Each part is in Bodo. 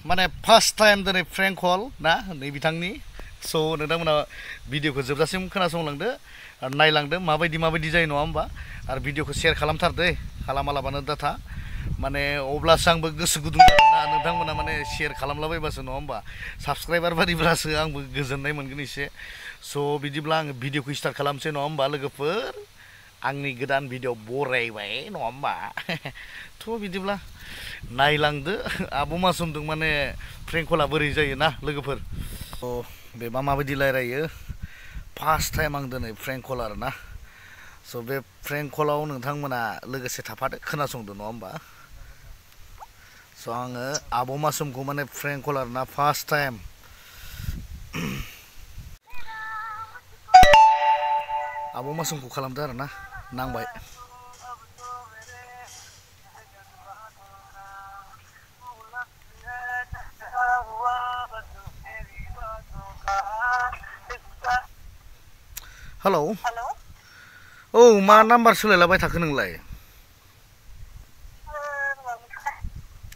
माने फार्स्ट टाइम दिनै फ्रेंक कल ना नै बिथांनि स' नोंथांमोना भिडिअखौ जोबजासिम खोनासंलांदो आरो नायलांदो माबायदि जायो नङा होमबा आरो भिडिअखौ शेयार खालामथारदो खालामालाबानो दाथा माने अब्लासो आंबो गोसो गुदुं जागोन ना नोंथांमोना माने शेयार खालामलाबायबासो नङा होमबा साबस्क्राइबार बादिब्लासो आंबो गोजोननाय मोनगोन एसे स' बिदिब्ला आङो भिडिअखौ स्टार्ट खालामसै नङा होमबा लोगोफोर आंनि गोदान भिडिअ बरायबाय नङा होमबा थ' बिदिब्ला नायलांदो आब' मासुमजों माने फ्रेंक कलआ बोरै जायो ना लोगोफोर थ' बेबा माबायदि रायलायो फार्स्ट टाइम आं दिनै फ्रेंक कल आरो ना स' बे फ्रेंक कलाव नोंथांमोना लोगोसे थाफादो खोनासंदो नङा होमबा स' आङो आब' मासुमखौ माने फ्रेंक कल आरो ना फार्स्ट टाइम आब' मासुमखौ खालामदो आरो ना नांबाय हेलौ औ मा नाम्बार सोलायलाबाय थाखो नोंलाय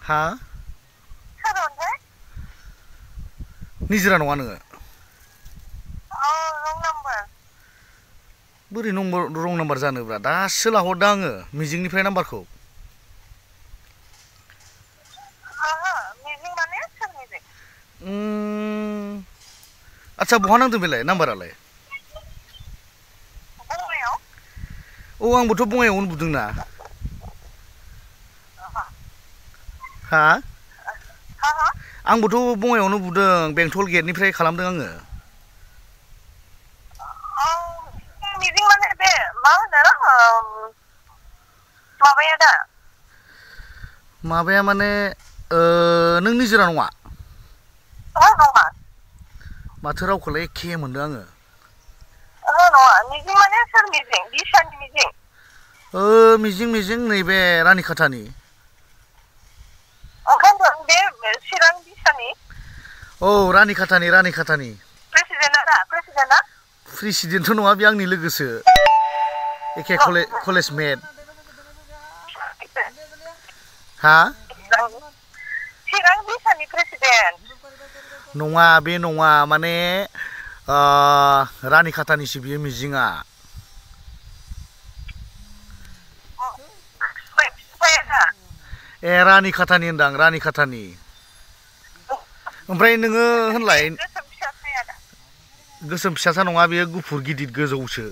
हा निजिरा नङा नोङो बोरै रं नाम्बार जानोब्रा दासो लाहरदों आङो मिजिंनिफ्राय नाम्बारखौ आच्छा बहा नांदों बेलाय नाम्बारालाय औ आंबोथ' बङाइआवनो बुदोंना हा आंबोथ' बङाइआवनो बुदों बेंटल गेटनिफ्राय खालामदों आङो माबाया माने नों निजिरा नङा माथो रावखौलाय एखे मोनदों आङो मिजिं नैबे रानिखाथानि औ रानिखाथानि प्रेसिडेन्टथ' नङा बे आंनि लोगोसो एखे कलेज मेट हा नङा बे नङा माने रानिखाथानिसो बियो मिजिङा ए रानिखाथानि होनदां रानिखाथानि ओमफ्राय नोङो होनलाय गोसोम फिसासा नङा बेयो गुफुर गिदिर गोजौसो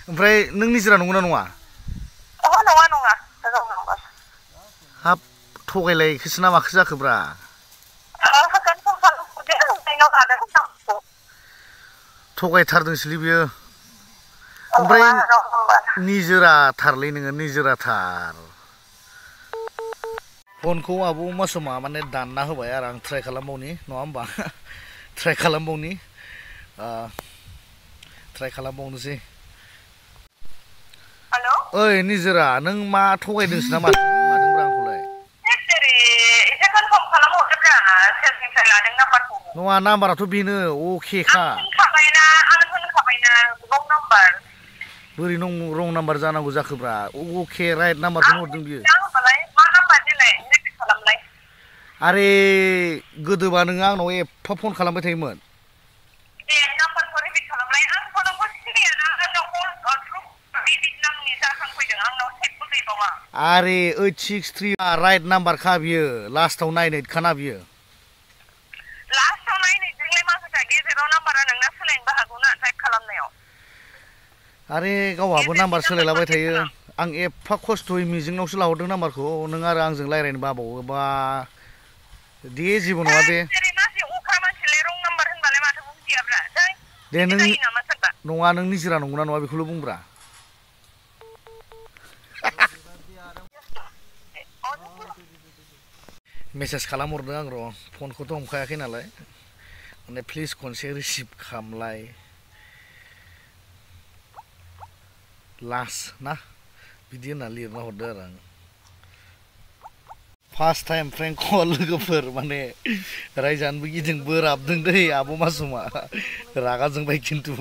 ओमफ्राय नों निजिरा नंगौना नङा हाब थगायलायखोसो ना माखो जाखोब्रा थगायथारदोंसोलै बियो ओमफ्राय निजोराथारलै नोङो निजोराथार फनखौ आब' मासुमा माने दानना होबाय आरो आं ट्राइ खालामबावनि नङा होमबा ट्राइ खालामबावनोसै ओइ निजोरा नों मा थगायदोंसो ना मादोंब्रा आंखौलाय नङा नाम्बाराथ' बेनो अकेखा बोरै रं नाम्बार जानांगौ जाखोब्रा अके राइट नाम्बारखौनो हरदों बियो आरे गोदोबा नोङो आंनाव एफा फन खालामबाय थायोमोन आरे 863 राइट नाम्बारखा बियो लास्टाव नायनायखाना बियो आरे गावहाबो नाम्बार सोलायलाबाय थायो आं एफा खस्थ'यै मिजिंनावसो लाहरदों नाम्बारखौ नों आरो आंजों रायज्लायनो बाबावोबा दे जेबो नङा दे दे नों नङा नों निजिरा नंगौना नङा बेखौल' बुंब्रा मेसेज खालामहरदों आं र' फनखौथ' हमखायाखै नालाय माने प्लिज खनसे रिसिभ खालामलाय लास्ट ना बिदि होनना लिरना हरदों आरो आं फार्स्ट टाइम फ्रेंक कल लोगोफोर माने रायजानोबो गिदों बोराबदों दै आब' मासुमा रागा जोंबाय खिन्थु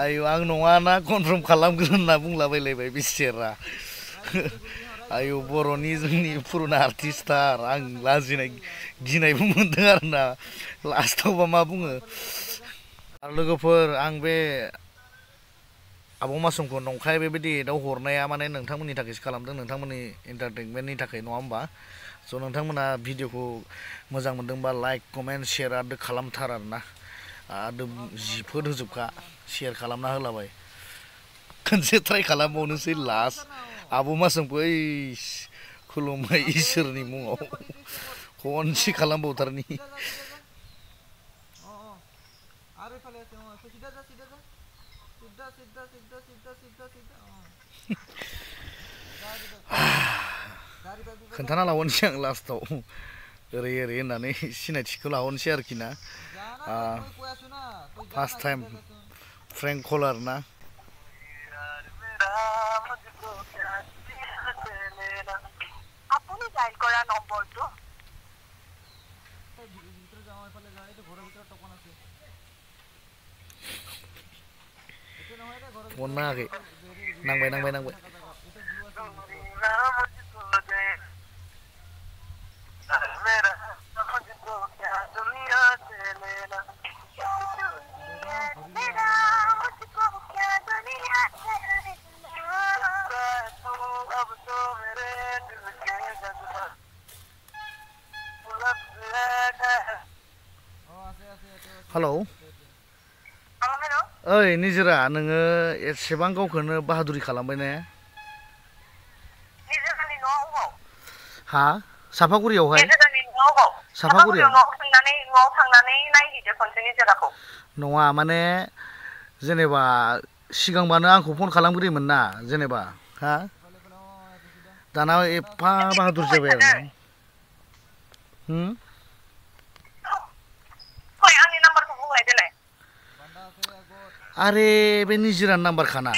आयौ आं नङा ना कनफार्म खालामगोन होनना बुंलाबायलायबाय बिसेरा आयु बर'नि जोंनि पुरुना आर्टिस्टार आं लाजिनाय गिनायबो मोनदों आरोना लास्टावबा मा बुङो आरो लोगोफोर आं बे आब' मासुमखौ नंखाय बेबायदि दाउ हरनाया माने नोंथांमोननि थाखायसो खालामदों नोंथांमोननि एन्टारटेनमेन्टनि थाखाय नङा होमबा स' नोंथांमोना भिडिअखौ मोजां मोनदोंबा लाइक कमेन्ट शेयार आरो खालामथार आरोना आरो जिफोर होजोबखा शेयार खालामना होलाबाय खनसे ट्राइ खालामबावनोसै लास्ट आब' मासुमखौ ओइ खुलुमबाय इसोरनि मुङाव खनसे खालामबावथारनि खोन्थाना लाबावनोसै आं लास्टाव ओरै ओरै होननानै सिनायथिखौ लाबावनोसै आरोखि ना फार्स्ट टाइम फ्रेंक कलार ना फन नाङाखै नांबाय नांबाय नांबाय हेलौ ओइ निजोरा नोङो एसेबां गावखौनो बाहादुरि खालामबाय ने हा साफागुरियावहाय साफागुरियाव नङा माने जेनेबा सिगांबानो आंखौ फन खालामग्रोयोमोन ना जेनेबा हा दाना एफा बाहादुर जाबाय आरो आरे बे निजिरानि नाम्बार खाना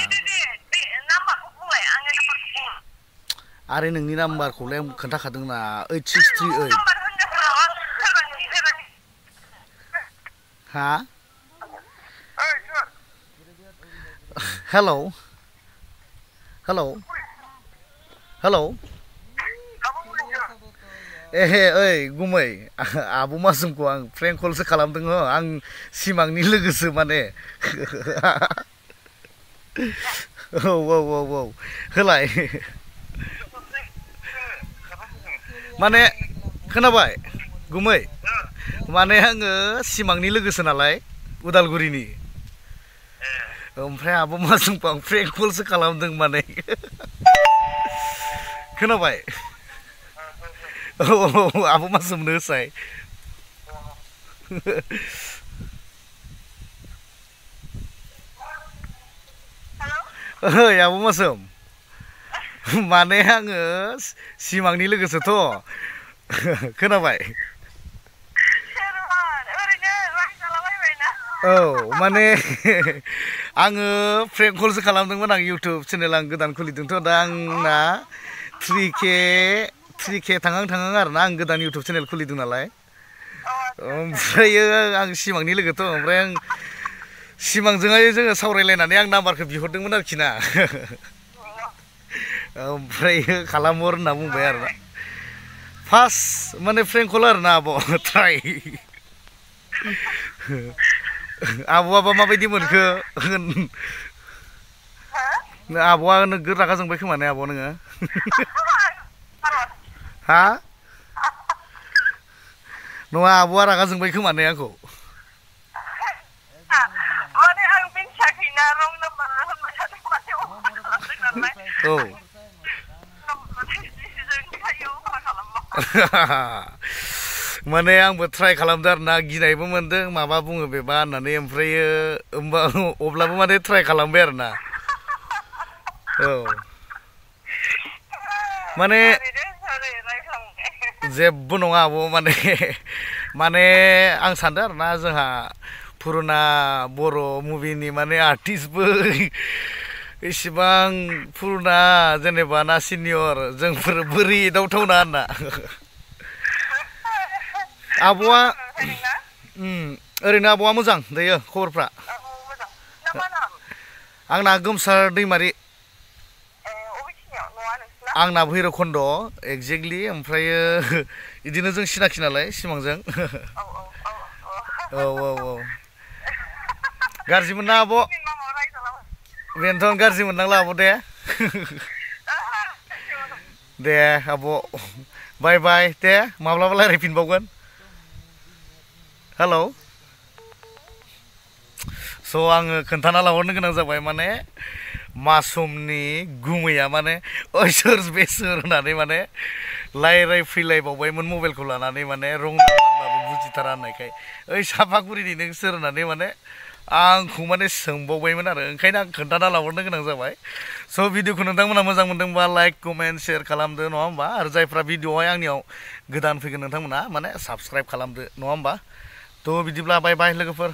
आरे नोंनि नाम्बारखौलाय खोन्थाखादों ना 8638 हा हेलौ हेलौ हेलौ एहे ओइ गुमै आब' मासुमखौ आं फ्रेंक कलसो खालामदों हो आं सिमांनि लोगोसो माने औ औ औ औ होलाय माने खोनाबाय गुमै माने आङो सिमांनि लोगोसो नालाय उदालगुरिनि ओमफ्राय आब' मासुमखौ आं फ्रेंक कलसो खालामदों माने खोनाबाय औ औ आब' मासुमनो होसाय ओइ आब' मासुम माने आङो सिमांनि लोगोसोथ' खोनाबाय औ माने आङो फ्रेंक कलसो खालामदोंमोन आं इउटुब चेनेल आं गोदान खुलिदोंथ' दा आंना 3K थांहां आरोना आं गोदान इउटुब चेनेल खुलिदों नालाय ओमफ्रायो आं सिमांनि लोगोथ' ओमफ्राय आं सिमांजोंहाय जोङो सावरायलायनानै आं नाम्बारखौ बिहरदोंमोन आरोखि ना ओमफ्रायो खालामहर होनना बुंबाय आरोना फार्स्ट माने फ्रेंक कल आरोना आब' ट्राइ आब'आबा माबायदि मोनखो आब'आ नोगोद रागा जोंबाय खोमा ने आब' नोङो हा नङा आब'आ रागा जोंबाय खोमा ने आंखौ औ माने आंबो ट्राइ खालामदों आरोना गिनायबो मोनदों माबा बुङो बेबा होननानै ओमफ्रायो अब्लाबो माने ट्राइ खालामबाय आरोना औ माने जेबो नङा आब' माने आं सानदों आरोना जोंहा पुरुना बर' मुभिनि माने आर्टिस्टबो इसिबां पुरुना जेनेबा ना सिनियर जोंफोर बोरै एदावथावना होनना आब'आ ओरैनो आब'आ मोजां दायो खबरफ्रा आंना गोमसार दैमारि आंना भैरबखुन्द एक्जेक्टलि ओमफ्रायो बिदिनो जों सिनाखि नालाय सिमांजों औ औ औ गाज्रि मोनना आब' बेनोथ' गाज्रि मोननांला आब' दे आब' बाय बाय दे माब्लाबा रायज्लायफिनबावगोन हेलौ स' आङो खोन्थाना लाहरनो गोनां जाबाय माने मासुमनि गुमैया माने ओइ सोर बे सोर होननानै माने रायज्लायफैलायबावबायमोन मबाइलखौ लानानै माने रं नाम्बारबाबो बुजिथारा होननायखाय ओइ सापागुरिनि नों सोर होननानै माने आंखौ माने सोंबावबायमोन आरो ओंखायनो आं खोन्थाना लाहरनो गोनां जाबाय स' भिडिअखौ नोंथांमोना मोजां मोनदोंबा लाइक कमेन्ट शेयार खालामदो नङा होमबा आरो जायफ्रा भिडिअआवहाय आंनियाव गोदान फैगोन नोंथांमोना माने साबस्क्राइब खालामदो नङा होमबा थ' बिदिब्ला बाय बाय लोगोफोर